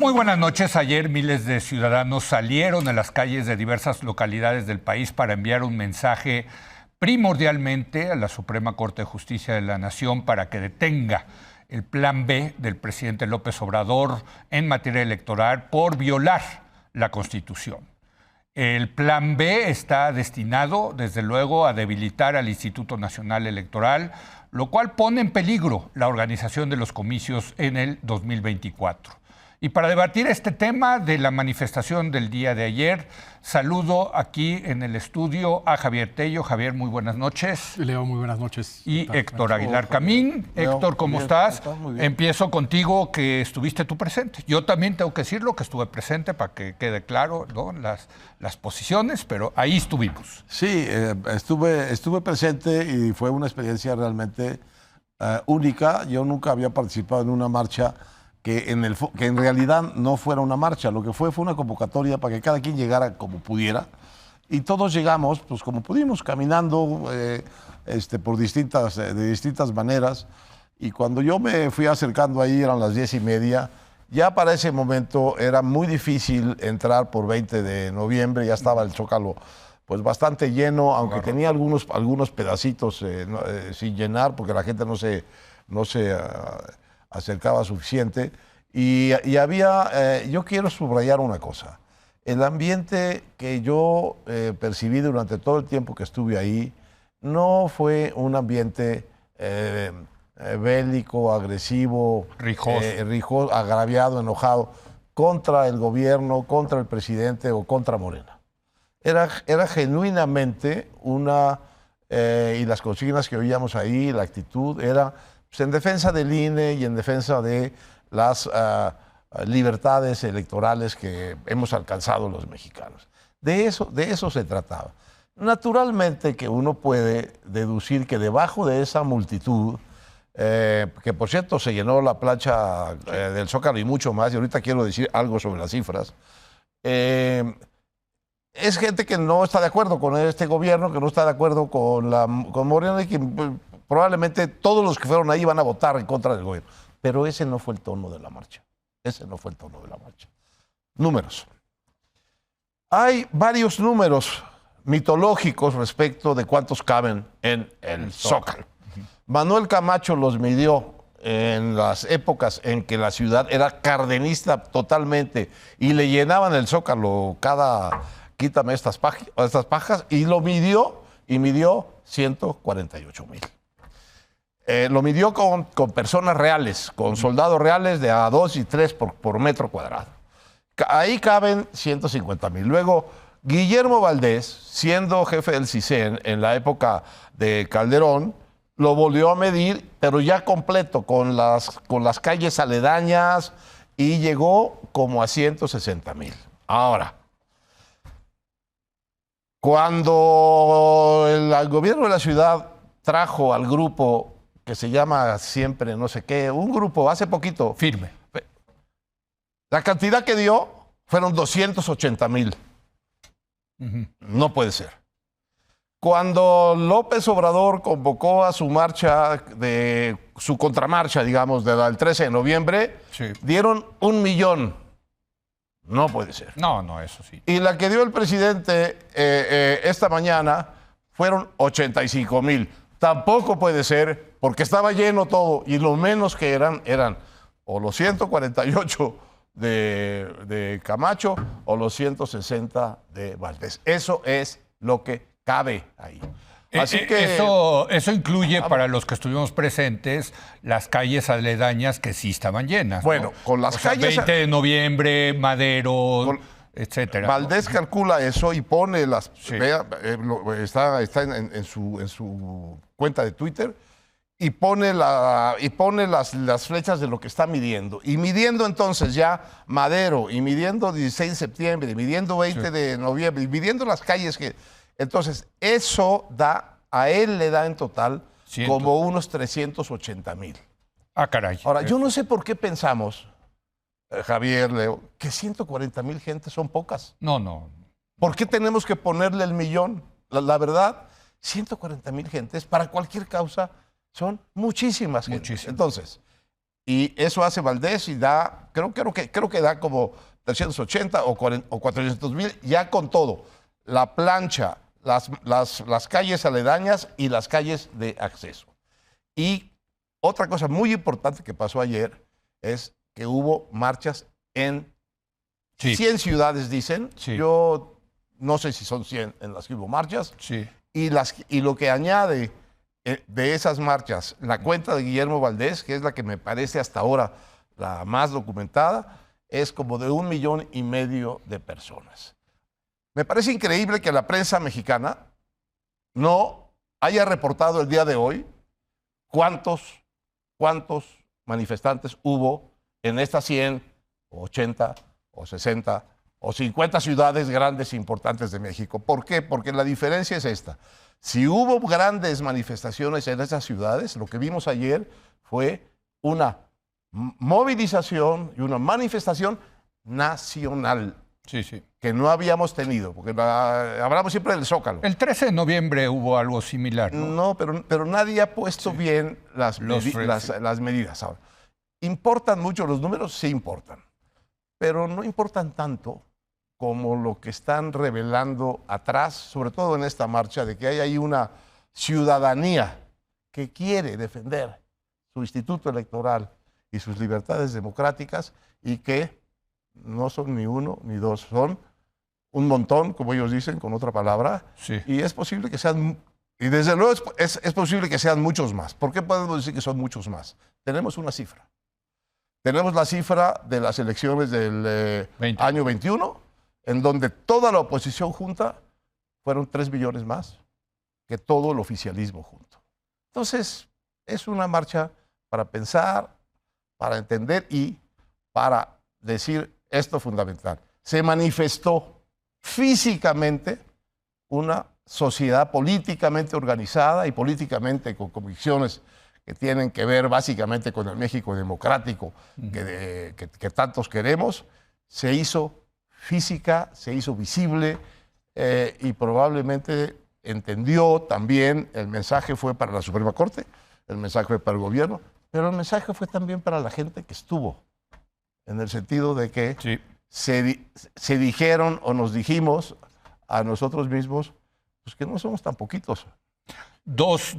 Muy buenas noches. Ayer miles de ciudadanos salieron a las calles de diversas localidades del país para enviar un mensaje primordialmente a la Suprema Corte de Justicia de la Nación para que detenga el plan B del presidente López Obrador en materia electoral por violar la Constitución. El plan B está destinado, desde luego, a debilitar al Instituto Nacional Electoral, lo cual pone en peligro la organización de los comicios en el 2024. Y para debatir este tema de la manifestación del día de ayer, saludo aquí en el estudio a Javier Tello. Javier, muy buenas noches. Leo, muy buenas noches. Y Héctor Aguilar Camín. Héctor, ¿cómo estás? Muy bien. Empiezo contigo, que estuviste tú presente. Yo también tengo que decirlo, que estuve presente para que quede claro, ¿no?, las posiciones, pero ahí estuvimos. Sí, estuve presente y fue una experiencia realmente única. Yo nunca había participado en una marcha que en realidad no fuera una marcha. Lo que fue una convocatoria para que cada quien llegara como pudiera. Y todos llegamos, pues como pudimos, caminando de distintas maneras. Y cuando yo me fui acercando ahí, eran las 10:30. Ya para ese momento era muy difícil entrar por 20 de noviembre. Ya estaba el Zócalo pues bastante lleno, aunque tenía algunos pedacitos sin llenar, porque la gente no se acercaba suficiente. Y había, yo quiero subrayar una cosa. El ambiente que yo percibí durante todo el tiempo que estuve ahí no fue un ambiente bélico, agresivo, rijoso, agraviado, enojado, contra el gobierno, contra el presidente o contra Morena. Era genuinamente y las consignas que oíamos ahí, la actitud, era pues, en defensa del INE y en defensa de las libertades electorales que hemos alcanzado los mexicanos. De eso se trataba. Naturalmente que uno puede deducir que debajo de esa multitud, que por cierto se llenó la plancha del Zócalo y mucho más, y ahorita quiero decir algo sobre las cifras, es gente que no está de acuerdo con este gobierno, que no está de acuerdo con Morena, y que probablemente todos los que fueron ahí van a votar en contra del gobierno. Pero ese no fue el tono de la marcha. Ese no fue el tono de la marcha. Números. Hay varios números mitológicos respecto de cuántos caben en el Zócalo. Manuel Camacho los midió en las épocas en que la ciudad era cardenista totalmente y le llenaban el Zócalo quítame estas pajas, y lo midió 148,000. Lo midió con personas reales, con soldados reales de a 2 y 3 por metro cuadrado. Ahí caben 150,000. Luego, Guillermo Valdés, siendo jefe del CISEN en la época de Calderón, lo volvió a medir, pero ya completo, con las calles aledañas, y llegó como a 160,000. Ahora, cuando el gobierno de la ciudad trajo al grupo que se llama Siempre no sé qué, un grupo hace poquito, Firme, la cantidad que dio fueron 280,000. No puede ser. Cuando López Obrador convocó a su marcha, su contramarcha, digamos, del 13 de noviembre, sí, dieron 1,000,000. No puede ser. No, eso sí. Y la que dio el presidente esta mañana fueron 85,000. Tampoco puede ser, porque estaba lleno todo, y lo menos que eran o los 148 de Camacho o los 160 de Valdés. Eso es lo que cabe ahí. Así que eso incluye, para los que estuvimos presentes, las calles aledañas que sí estaban llenas. Bueno, ¿no? con las calles 20 de noviembre, Madero, etcétera. Valdés calcula eso y pone las... Sí. Está en su cuenta de Twitter y pone las flechas de lo que está midiendo. Y midiendo entonces ya Madero, y midiendo 16 de septiembre, y midiendo 20 de noviembre, y midiendo las calles que... Entonces, eso a él le da en total como unos 380,000. Ah, caray. Ahora, yo no sé por qué pensamos, Javier, Leo, que 140,000 gentes son pocas. No. ¿Por qué tenemos que ponerle el 1,000,000? La verdad, 140,000 gentes para cualquier causa son muchísimas gentes. Entonces, Y eso hace Valdés y da, creo que da como 380 o 400,000, ya con todo. La plancha, las calles aledañas y las calles de acceso. Y otra cosa muy importante que pasó ayer es que hubo marchas en 100 ciudades, dicen. Sí. Yo no sé si son 100 en las que hubo marchas. Sí. Y lo que añade de esas marchas, la cuenta de Guillermo Valdés, que es la que me parece hasta ahora la más documentada, es como de 1,5 millones de personas. Me parece increíble que la prensa mexicana no haya reportado el día de hoy cuántos manifestantes hubo en estas 100, o 80, o 60, o 50 ciudades grandes e importantes de México. ¿Por qué? Porque la diferencia es esta. Si hubo grandes manifestaciones en esas ciudades, lo que vimos ayer fue una movilización y una manifestación nacional. Sí, sí. Que no habíamos tenido, porque hablamos siempre del Zócalo. El 13 de noviembre hubo algo similar, ¿no? No, pero nadie ha puesto bien las medidas. Ahora, ¿importan mucho los números? Sí importan, pero no importan tanto como lo que están revelando atrás, sobre todo en esta marcha, de que hay ahí una ciudadanía que quiere defender su instituto electoral y sus libertades democráticas y que no son ni uno ni dos, son un montón, como ellos dicen, con otra palabra, Sí. y es posible que sean, y desde luego es posible que sean muchos más. ¿Por qué podemos decir que son muchos más? Tenemos una cifra. Tenemos la cifra de las elecciones del año 21, en donde toda la oposición junta fueron 3 millones más que todo el oficialismo junto. Entonces, es una marcha para pensar, para entender y para decir esto fundamental. Se manifestó físicamente una sociedad políticamente organizada y políticamente con convicciones que tienen que ver básicamente con el México democrático que tantos queremos. Se hizo física, se hizo visible y probablemente entendió también, el mensaje fue para la Suprema Corte, el mensaje fue para el gobierno, pero el mensaje fue también para la gente que estuvo, en el sentido de que Sí. se dijeron o nos dijimos a nosotros mismos pues que no somos tan poquitos. Dos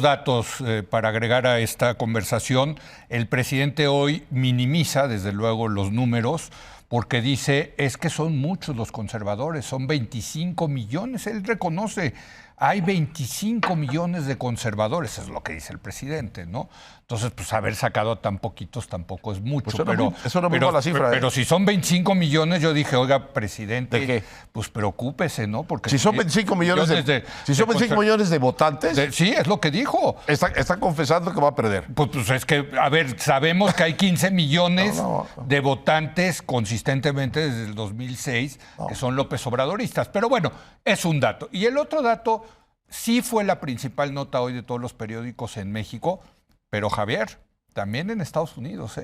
datos para agregar a esta conversación. El presidente hoy minimiza, desde luego, los números porque dice, es que son muchos los conservadores, son 25 millones. Él reconoce, hay 25 millones de conservadores, es lo que dice el presidente, ¿no? Entonces, pues haber sacado tan poquitos tampoco es mucho. Pues eso no es la cifra. Pero si son 25 millones, yo dije, oiga, presidente, ¿de qué? Pues preocúpese, ¿no? Porque si son 25 millones millones de votantes, sí, es lo que dijo. Está confesando que va a perder. Pues es que, a ver, sabemos que hay 15 millones de votantes consistentemente desde el 2006 que son López Obradoristas. Pero bueno, es un dato. Y el otro dato sí fue la principal nota hoy de todos los periódicos en México, pero Javier, también en Estados Unidos,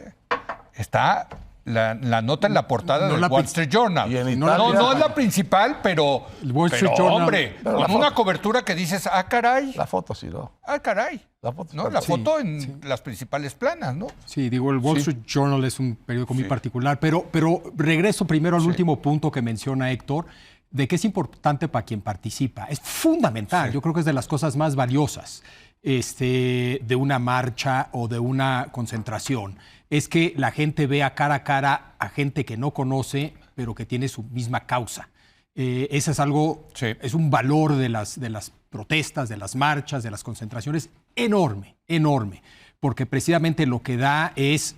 está la nota en la portada del Wall Street Journal. Y en Italia, no es la principal, pero, el Wall Street Journal, hombre, con una cobertura que dices, ah, caray. La foto sí, ¿no? Ah, caray. La foto, ¿no? La foto en las principales planas, ¿no? Sí, digo, el Wall Street Journal es un periódico muy particular, pero regreso primero al último punto que menciona Héctor, de que es importante para quien participa. Es fundamental, yo creo que es de las cosas más valiosas de una marcha o de una concentración. Es que la gente vea cara a cara a gente que no conoce, pero que tiene su misma causa. Ese es algo, es un valor de las protestas, de las marchas, de las concentraciones, enorme, enorme, porque precisamente lo que da es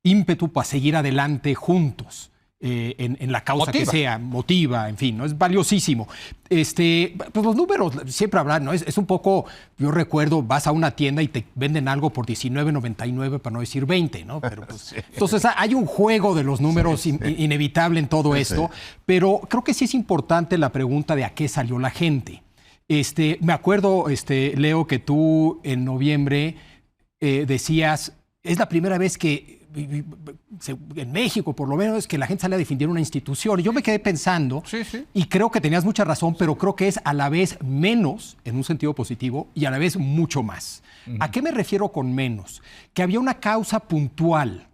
ímpetu para seguir adelante juntos. En la causa que sea, motiva, en fin, ¿no? Es valiosísimo. Pues los números siempre habrán, ¿no? Es un poco, yo recuerdo, vas a una tienda y te venden algo por $19.99 para no decir 20, ¿no? Pero pues, entonces hay un juego de los números inevitable en todo esto, pero creo que sí es importante la pregunta de a qué salió la gente. Me acuerdo, Leo, que tú en noviembre decías, es la primera vez que en México por lo menos, es que la gente sale a defender una institución. Y yo me quedé pensando, Sí. y creo que tenías mucha razón, pero creo que es a la vez menos, en un sentido positivo, y a la vez mucho más. ¿A qué me refiero con menos? Que había una causa puntual.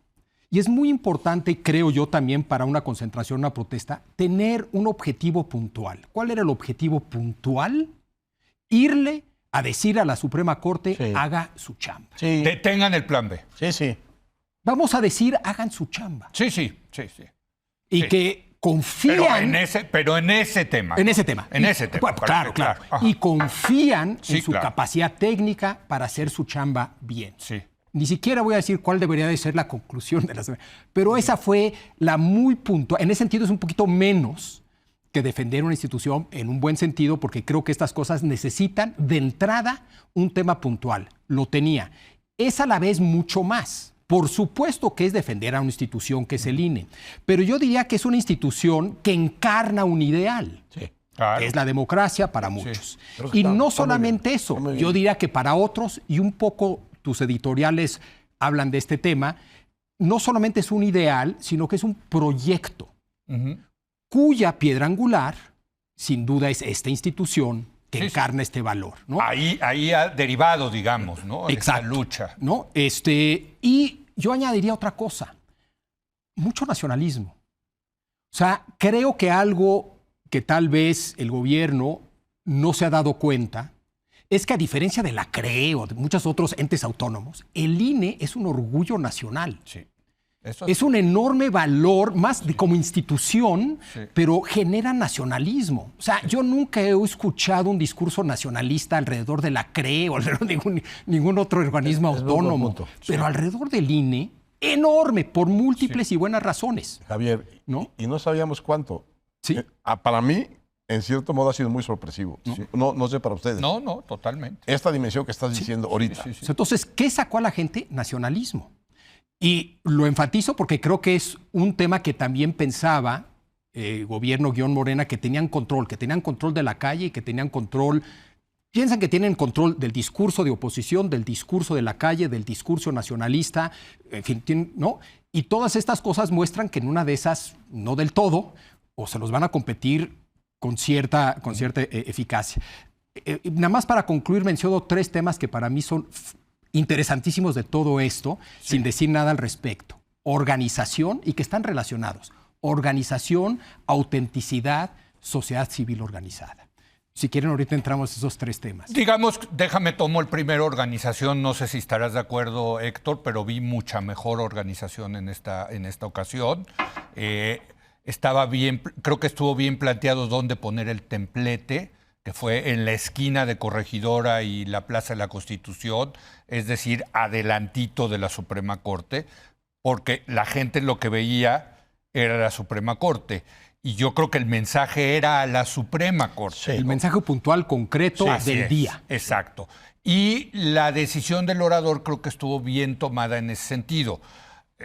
Y es muy importante, creo yo también, para una concentración, una protesta, tener un objetivo puntual. ¿Cuál era el objetivo puntual? Irle a decir a la Suprema Corte, Sí. haga su chamba. Sí, Tengan el plan B. sí. Vamos a decir, hagan su chamba. Sí. Y Sí. que confían... Pero en ese tema. En ese tema. En ese tema. Bueno, claro. Ajá. Y confían Sí, en su claro. capacidad técnica para hacer su chamba bien. Sí. Ni siquiera voy a decir cuál debería de ser la conclusión de la semana. Pero esa fue la muy puntual. En ese sentido es un poquito menos que defender una institución en un buen sentido, porque creo que estas cosas necesitan de entrada un tema puntual. Lo tenía. Es a la vez mucho más. Por supuesto que es defender a una institución que es el INE, pero yo diría que es una institución que encarna un ideal. Sí. Claro. Es la democracia para muchos. Creo que Y está no muy bien. solamente eso, Está muy yo bien. diría que para otros, y un poco tus editoriales hablan de este tema, no solamente es un ideal, sino que es un proyecto Ujú. cuya piedra angular, sin duda, es esta institución que Sí, sí. encarna este valor, ¿no? Ahí ha derivado, digamos, ¿no? Esa Exacto. lucha. ¿No? Y yo añadiría otra cosa, mucho nacionalismo. O sea, creo que algo que tal vez el gobierno no se ha dado cuenta es que, a diferencia de la CRE o de muchos otros entes autónomos, el INE es un orgullo nacional. Sí. Eso Es un enorme valor, más como institución, Sí. pero genera nacionalismo. O sea, yo nunca he escuchado un discurso nacionalista alrededor de la CRE o alrededor de ningún otro organismo Es muy buen autónomo. punto. Pero alrededor del INE, enorme, por múltiples y buenas razones. Javier, ¿No? y no sabíamos cuánto. Sí. Para mí, en cierto modo, ha sido muy sorpresivo. Sí. No sé para ustedes. No, totalmente. Esta dimensión que estás diciendo ahorita. Sí, sí. Entonces, ¿qué sacó a la gente? Nacionalismo. Y lo enfatizo porque creo que es un tema que también pensaba gobierno-Morena, que tenían control de la calle y que tenían control, piensan que tienen control del discurso de oposición, del discurso de la calle, del discurso nacionalista, en fin, ¿no? Y todas estas cosas muestran que en una de esas, no del todo, o se los van a competir con cierta eficacia. Nada más para concluir, menciono 3 temas que para mí son interesantísimos de todo esto, sin decir nada al respecto. Organización, y que están relacionados. Organización, autenticidad, sociedad civil organizada. Si quieren, ahorita entramos a esos 3 temas. Digamos, déjame tomo el primero, organización. No sé si estarás de acuerdo, Héctor, pero vi mucha mejor organización en esta ocasión. Estaba bien, creo que estuvo bien planteado dónde poner el templete, que fue en la esquina de Corregidora y la Plaza de la Constitución, es decir, adelantito de la Suprema Corte, porque la gente lo que veía era la Suprema Corte. Y yo creo que el mensaje era a la Suprema Corte. Sí. El mensaje puntual, concreto Así del es, día. Exacto. Y la decisión del orador creo que estuvo bien tomada en ese sentido.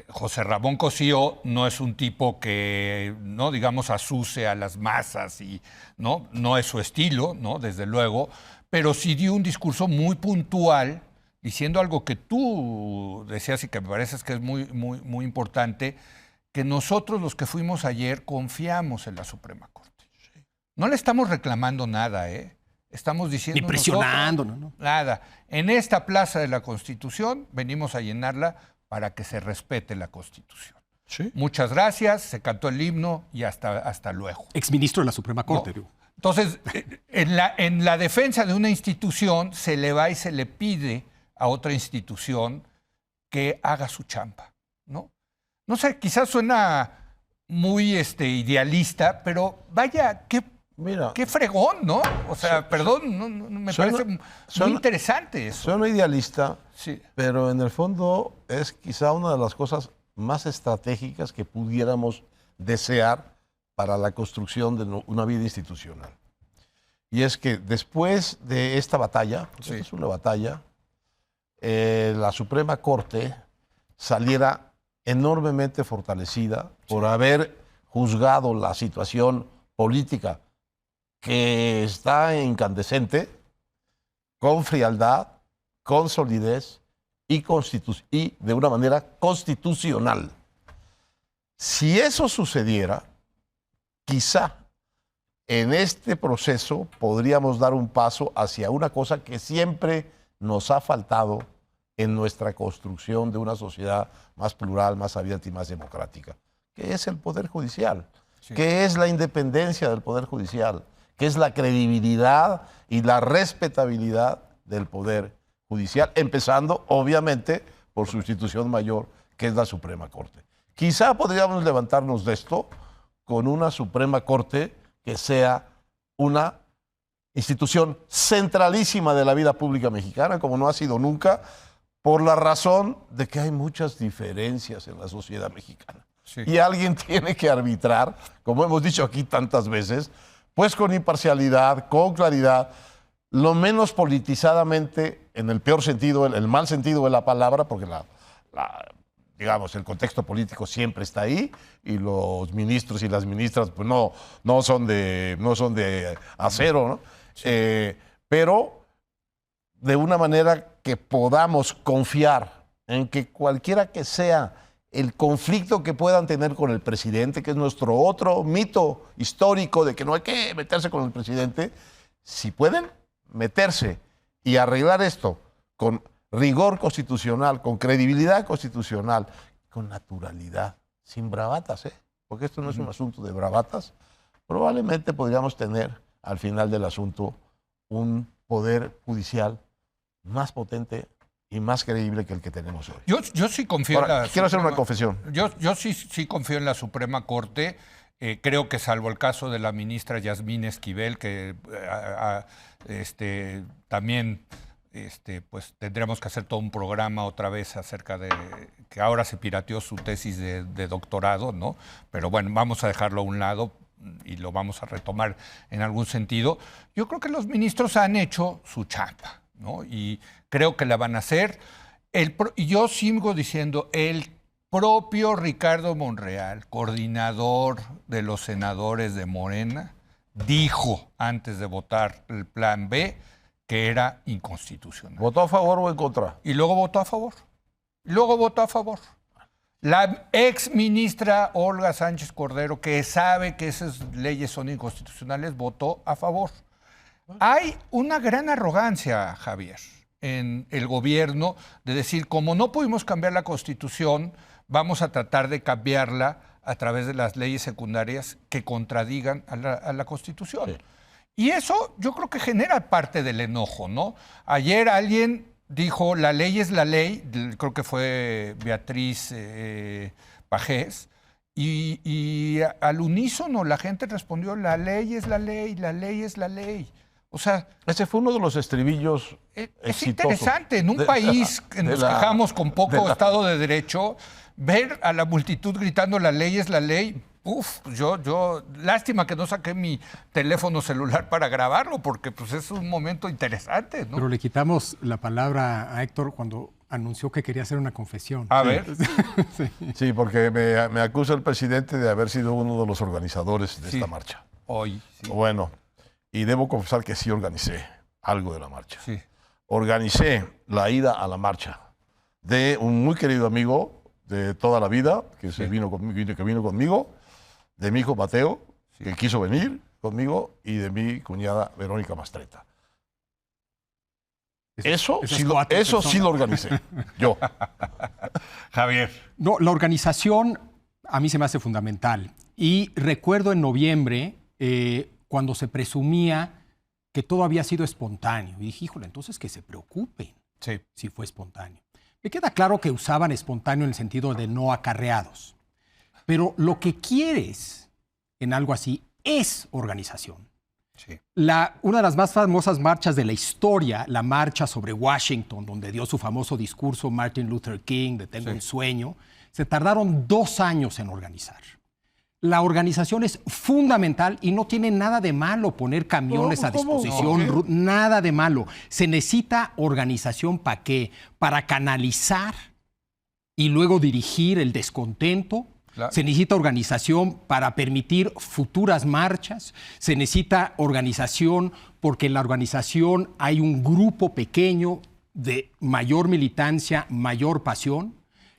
José Ramón Cosío no es un tipo que, no digamos, asuse a las masas y no es su estilo, ¿no? Desde luego, pero sí dio un discurso muy puntual diciendo algo que tú decías y que me parece que es muy, muy, muy importante, que nosotros los que fuimos ayer confiamos en la Suprema Corte. No le estamos reclamando nada, ¿eh? Estamos diciendo Ni presionando, nosotros, ¿no? nada. En esta Plaza de la Constitución venimos a llenarla para que se respete la Constitución. Sí. Muchas gracias, se cantó el himno y hasta luego. Exministro de la Suprema Corte, ¿No? digo. Entonces, en la defensa de una institución se le va y se le pide a otra institución que haga su chamba, ¿no? No sé, quizás suena muy idealista, pero vaya, Mira, qué fregón, ¿no? O sea, perdón, me suena- parece muy suena- interesante eso. suena idealista, Sí. pero en el fondo es quizá una de las cosas más estratégicas que pudiéramos desear para la construcción de una vida institucional. Y es que después de esta batalla, porque Sí. esta es una batalla, la Suprema Corte saliera enormemente fortalecida por haber juzgado la situación política que está incandescente, con frialdad, con solidez y de una manera constitucional. Si eso sucediera, quizá en este proceso podríamos dar un paso hacia una cosa que siempre nos ha faltado en nuestra construcción de una sociedad más plural, más abierta y más democrática, que es el Poder Judicial, que es la independencia del Poder Judicial, que es la credibilidad y la respetabilidad del Poder Judicial, empezando, obviamente, por su institución mayor, que es la Suprema Corte. Quizá podríamos levantarnos de esto con una Suprema Corte que sea una institución centralísima de la vida pública mexicana, como no ha sido nunca, por la razón de que hay muchas diferencias en la sociedad mexicana. Sí. Y alguien tiene que arbitrar, como hemos dicho aquí tantas veces, pues con imparcialidad, con claridad, lo menos politizadamente, en el peor sentido, el mal sentido de la palabra, porque digamos, el contexto político siempre está ahí y los ministros y las ministras pues no son de acero, ¿no? Sí. Pero de una manera que podamos confiar en que cualquiera que sea el conflicto que puedan tener con el presidente, que es nuestro otro mito histórico de que no hay que meterse con el presidente, si pueden meterse y arreglar esto con rigor constitucional, con credibilidad constitucional, con naturalidad, sin bravatas, porque esto no es un asunto de bravatas, probablemente podríamos tener al final del asunto un poder judicial más potente y más creíble que el que tenemos hoy. Yo sí confío en la quiero hacer una confesión. Yo sí confío en la Suprema Corte. Creo que salvo el caso de la ministra Yasmín Esquivel, que también pues tendremos que hacer todo un programa otra vez acerca de que ahora se pirateó su tesis de doctorado, ¿no? Pero bueno, vamos a dejarlo a un lado y lo vamos a retomar en algún sentido. Yo creo que los ministros han hecho su chamba, ¿no? Y creo que la van a hacer. Y yo sigo diciendo, el propio Ricardo Monreal, coordinador de los senadores de Morena, dijo antes de votar el plan B que era inconstitucional. ¿Votó a favor o en contra? Y luego votó a favor. La ex ministra Olga Sánchez Cordero, que sabe que esas leyes son inconstitucionales, votó a favor. Hay una gran arrogancia, Javier, en el gobierno de decir, como no pudimos cambiar la Constitución, vamos a tratar de cambiarla a través de las leyes secundarias que contradigan a la Constitución. Sí. Y eso yo creo que genera parte del enojo, ¿no? Ayer alguien dijo, la ley es la ley, creo que fue Beatriz Pajés, y al unísono la gente respondió, la ley es la ley, la ley es la ley. O sea, ese fue uno de los estribillos es interesante, en un país que nos quejamos con poco Estado de Derecho, ver a la multitud gritando la ley es la ley. Lástima que no saqué mi teléfono celular para grabarlo, porque pues es un momento interesante, ¿no? Pero le quitamos la palabra a Héctor cuando anunció que quería hacer una confesión. A ver. Sí, porque me acusa el presidente de haber sido uno de los organizadores de esta marcha. Hoy, sí. Bueno, y debo confesar que sí organicé algo de la marcha. Sí. Organicé la ida a la marcha de un muy querido amigo de toda la vida, que vino conmigo, de mi hijo Mateo, que quiso venir conmigo, y de mi cuñada Verónica Mastreta. Eso sí lo organicé, yo. Javier. No, la organización a mí se me hace fundamental. Y recuerdo en noviembre, cuando se presumía que todo había sido espontáneo. Y dije, híjole, entonces que se preocupen si fue espontáneo. Me queda claro que usaban espontáneo en el sentido de no acarreados. Pero lo que quieres en algo así es organización. Sí. Una de las más famosas marchas de la historia, la marcha sobre Washington, donde dio su famoso discurso Martin Luther King, de Tengo un sueño, se tardaron 2 años en organizar. La organización es fundamental y no tiene nada de malo poner camiones a disposición, nada de malo. Se necesita organización ¿para qué? Para canalizar y luego dirigir el descontento. Claro. Se necesita organización para permitir futuras marchas. Se necesita organización porque en la organización hay un grupo pequeño de mayor militancia, mayor pasión.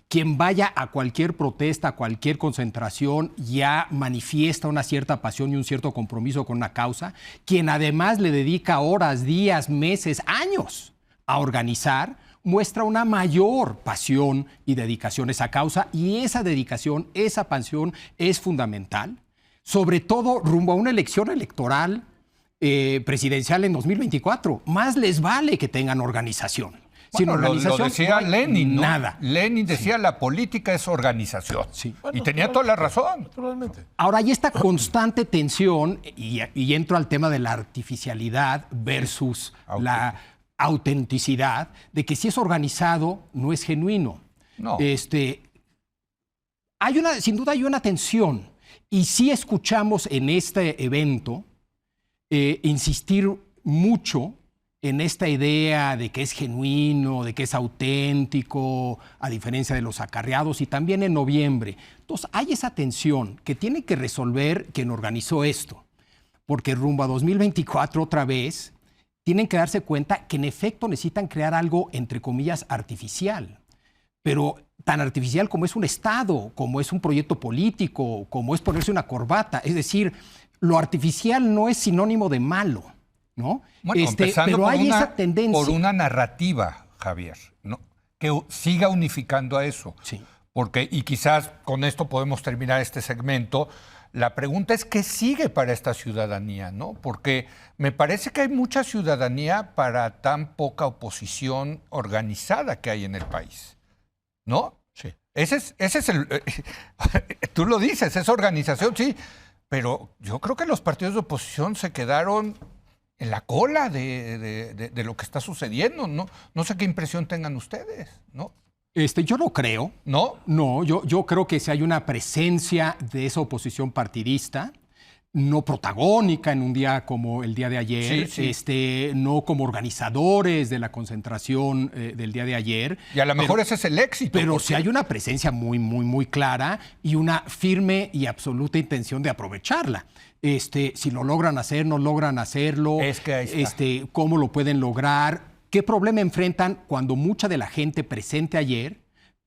Quien vaya a cualquier protesta, a cualquier concentración, ya manifiesta una cierta pasión y un cierto compromiso con una causa. Quien además le dedica horas, días, meses, años a organizar, muestra una mayor pasión y dedicación a esa causa. Y esa dedicación, esa pasión es fundamental, sobre todo rumbo a una elección electoral presidencial en 2024. Más les vale que tengan organización. Sin Bueno, organización lo decía no hay Lenin, ¿no? nada. Lenin decía, la política es organización. Sí. Y tenía toda la razón. Naturalmente. Ahora hay esta constante tensión, y entro al tema de la artificialidad versus la autenticidad, de que si es organizado, no es genuino. No. Sin duda hay una tensión. Y sí escuchamos en este evento insistir mucho en esta idea de que es genuino, de que es auténtico, a diferencia de los acarreados, y también en noviembre. Entonces, hay esa tensión que tiene que resolver quien organizó esto, porque rumbo a 2024 otra vez, tienen que darse cuenta que en efecto necesitan crear algo, entre comillas, artificial, pero tan artificial como es un Estado, como es un proyecto político, como es ponerse una corbata. Es decir, lo artificial no es sinónimo de malo, ¿no? Bueno, empezando pero hay esa tendencia. por una narrativa, Javier, ¿no? Que siga unificando a eso. Sí. Porque, y quizás con esto podemos terminar este segmento, la pregunta es ¿qué sigue para esta ciudadanía, ¿no? Porque me parece que hay mucha ciudadanía para tan poca oposición organizada que hay en el país, ¿no? Sí. Ese es el... tú lo dices, es organización, sí, pero yo creo que los partidos de oposición se quedaron en la cola de lo que está sucediendo, ¿no? No sé qué impresión tengan ustedes, ¿no? Yo no creo. ¿No? No, yo creo que si hay una presencia de esa oposición partidista, no protagónica en un día como el día de ayer, Sí. no como organizadores de la concentración del día de ayer. Y a lo mejor ese es el éxito. Pero si hay una presencia muy, muy, muy clara y una firme y absoluta intención de aprovecharla. Si lo logran hacer, no logran hacerlo. Es que ahí está. ¿Cómo lo pueden lograr? ¿Qué problema enfrentan cuando mucha de la gente presente ayer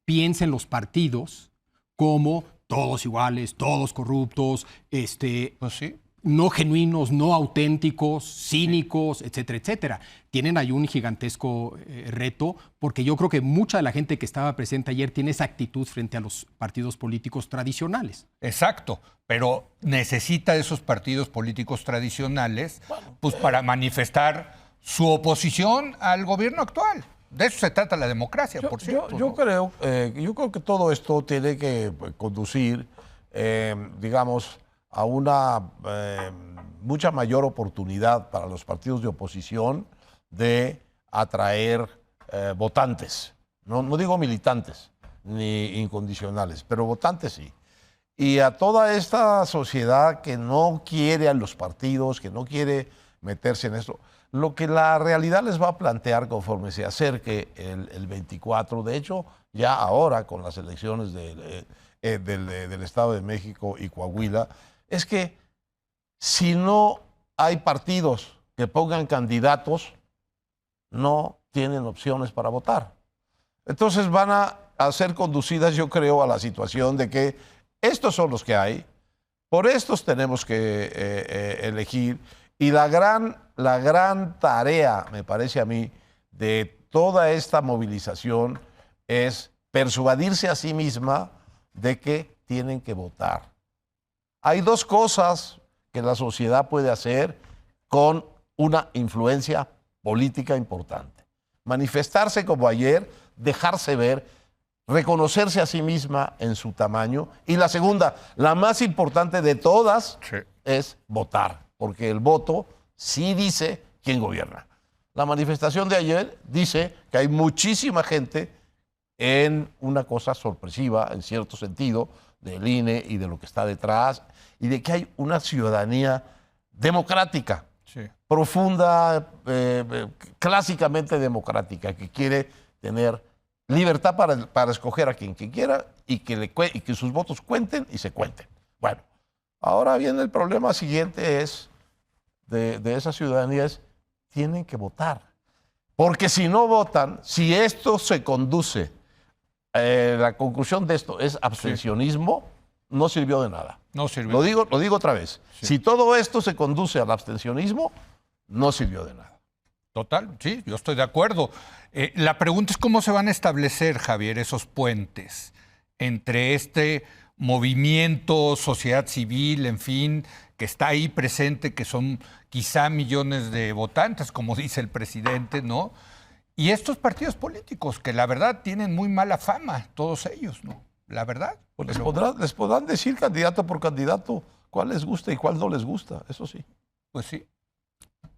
piensa en los partidos como todos iguales, todos corruptos, Pues sí. no genuinos, no auténticos, cínicos, etcétera, etcétera? Tienen ahí un gigantesco reto, porque yo creo que mucha de la gente que estaba presente ayer tiene esa actitud frente a los partidos políticos tradicionales. Exacto, pero necesita de esos partidos políticos tradicionales pues para manifestar su oposición al gobierno actual. De eso se trata la democracia, por cierto. Yo creo que todo esto tiene que conducir, digamos, a una mucha mayor oportunidad para los partidos de oposición de atraer votantes. No digo militantes ni incondicionales, pero votantes sí. Y a toda esta sociedad que no quiere a los partidos, que no quiere meterse en esto, lo que la realidad les va a plantear conforme se acerque el 24, de hecho, ya ahora con las elecciones del Estado de México y Coahuila, es que si no hay partidos que pongan candidatos, no tienen opciones para votar. Entonces van a ser conducidas, yo creo, a la situación de que estos son los que hay, por estos tenemos que elegir, y la gran tarea, me parece a mí, de toda esta movilización es persuadirse a sí misma de que tienen que votar. Hay dos cosas que la sociedad puede hacer con una influencia política importante. Manifestarse como ayer, dejarse ver, reconocerse a sí misma en su tamaño. Y la segunda, la más importante de todas, es votar, porque el voto sí dice quién gobierna. La manifestación de ayer dice que hay muchísima gente en una cosa sorpresiva, en cierto sentido, del INE y de lo que está detrás, y de que hay una ciudadanía democrática, profunda, clásicamente democrática, que quiere tener libertad para escoger a quien quiera y que sus votos cuenten y se cuenten. Bueno, ahora viene el problema siguiente de esa ciudadanía, es tienen que votar. Porque si no votan, si esto se conduce, la conclusión de esto es abstencionismo, no sirvió de nada. No sirvió. Lo digo otra vez. Sí. Si todo esto se conduce al abstencionismo, no sirvió de nada. Total, sí, yo estoy de acuerdo. La pregunta es cómo se van a establecer, Javier, esos puentes entre este movimiento, sociedad civil, en fin, que está ahí presente, que son quizá millones de votantes, como dice el presidente, ¿no? Y estos partidos políticos, que la verdad tienen muy mala fama, todos ellos, ¿no? La verdad. Pues les podrán decir candidato por candidato cuál les gusta y cuál no les gusta, eso sí. Pues sí.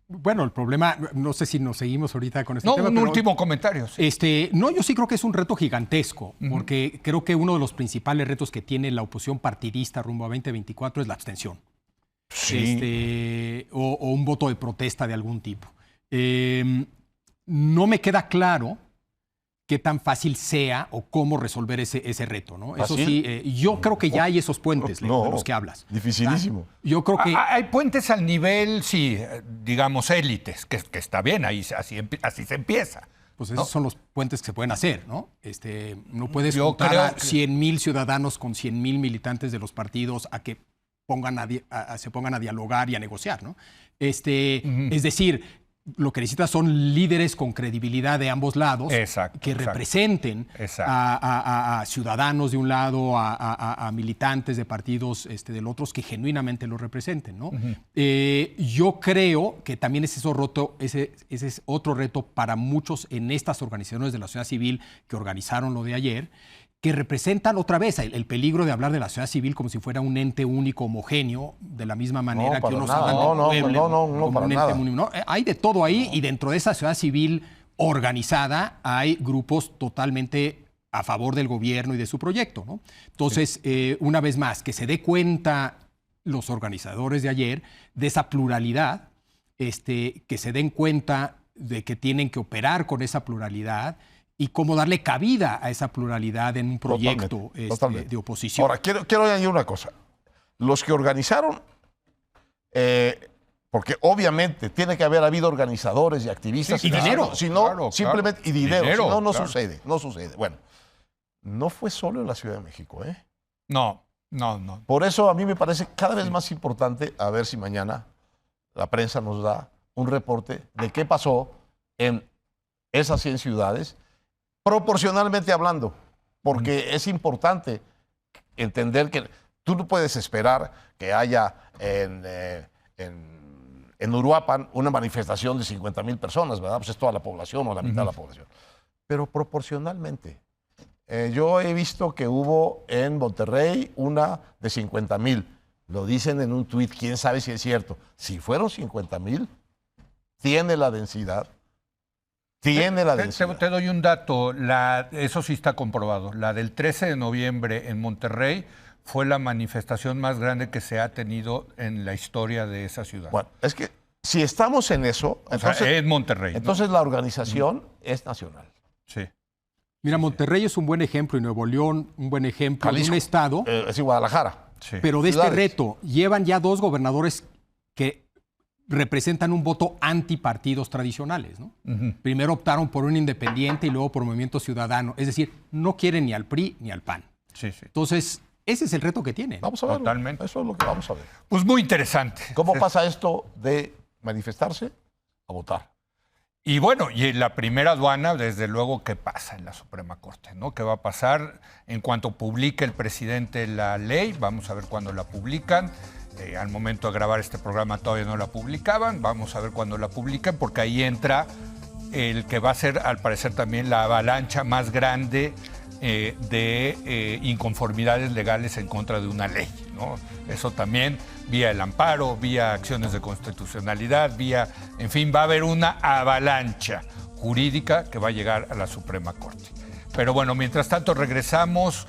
Bueno, el problema, no sé si nos seguimos ahorita con este No, tema. un pero, último comentario. Sí. No, yo sí creo que es un reto gigantesco, porque creo que uno de los principales retos que tiene la oposición partidista rumbo a 2024 es la abstención. Sí. O un voto de protesta de algún tipo. No me queda claro qué tan fácil sea o cómo resolver ese reto, ¿no? Eso sí, yo creo que ya hay esos puentes, Leo, de los que hablas. Dificilísimo. Yo creo que... Hay puentes al nivel, sí, digamos, élites, que está bien, ahí así se empieza. Pues esos son los puentes que se pueden hacer, ¿no? No puedes Yo juntar creo a que- 100,000 ciudadanos con 100,000 militantes de los partidos a que se pongan a dialogar y a negociar, ¿no? Es decir, lo que necesitas son líderes con credibilidad de ambos lados Exacto, que exacto. representen Exacto. a ciudadanos de un lado, a militantes de partidos del otro, que genuinamente los representen, ¿no? Yo creo que también ese es otro reto para muchos en estas organizaciones de la sociedad civil que organizaron lo de ayer, que representan otra vez el peligro de hablar de la sociedad civil como si fuera un ente único, homogéneo, de la misma manera que para unos nada. hablan No, del pueblo como para un ente nada. único, ¿no? Hay de todo ahí y dentro de esa sociedad civil organizada hay grupos totalmente a favor del gobierno y de su proyecto, ¿no? Entonces, una vez más, que se dé cuenta los organizadores de ayer de esa pluralidad, que se den cuenta de que tienen que operar con esa pluralidad y cómo darle cabida a esa pluralidad en un proyecto Totalmente. de oposición. Ahora, quiero añadir una cosa. Los que organizaron, porque obviamente tiene que haber habido organizadores y activistas. Sí, y dinero. Si no, Claro, simplemente, claro. y dinero. Dinero, Si no, no claro. sucede. No sucede. Bueno, no fue solo en la Ciudad de México, ¿eh? No. Por eso a mí me parece cada vez más importante, a ver si mañana la prensa nos da un reporte de qué pasó en esas 100 ciudades, proporcionalmente hablando, porque es importante entender que tú no puedes esperar que haya en Uruapan una manifestación de 50,000 personas, ¿verdad? Pues es toda la población o la mitad de la población. Pero proporcionalmente. Yo he visto que hubo en Monterrey una de 50,000. Lo dicen en un tuit, quién sabe si es cierto. Si fueron 50,000, tiene la densidad. Tiene la densidad. Te doy un dato, eso sí está comprobado. La del 13 de noviembre en Monterrey fue la manifestación más grande que se ha tenido en la historia de esa ciudad. Bueno, es que si estamos en eso, O sea, en Monterrey. ¿no? entonces la organización es nacional. Sí. Mira, Monterrey es un buen ejemplo y Nuevo León un buen ejemplo de Jalisco, un estado, es Guadalajara. Sí. pero de este ciudades. reto llevan ya 2 gobernadores que representan un voto antipartidos tradicionales, ¿no? Primero optaron por un independiente y luego por Movimiento Ciudadano. Es decir, no quieren ni al PRI ni al PAN. Sí, sí. Entonces, ese es el reto que tienen. Vamos a ver. Totalmente. Eso es lo que vamos a ver. Pues muy interesante. ¿Cómo pasa esto de manifestarse a votar? Y bueno, y en la primera aduana, desde luego, ¿qué pasa en la Suprema Corte? ¿No? ¿Qué va a pasar en cuanto publique el presidente la ley? Vamos a ver cuándo la publican. Al momento de grabar este programa todavía no la publicaban. Vamos a ver cuándo la publican, porque ahí entra el que va a ser, al parecer, también la avalancha más grande de inconformidades legales en contra de una ley, ¿no? Eso también, vía el amparo, vía acciones de constitucionalidad, en fin, va a haber una avalancha jurídica que va a llegar a la Suprema Corte. Pero bueno, mientras tanto regresamos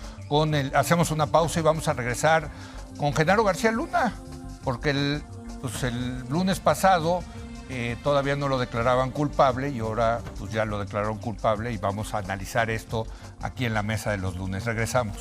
hacemos una pausa y vamos a regresar con Genaro García Luna, porque el lunes pasado todavía no lo declaraban culpable y ahora pues ya lo declararon culpable y vamos a analizar esto aquí en la mesa de los lunes. Regresamos.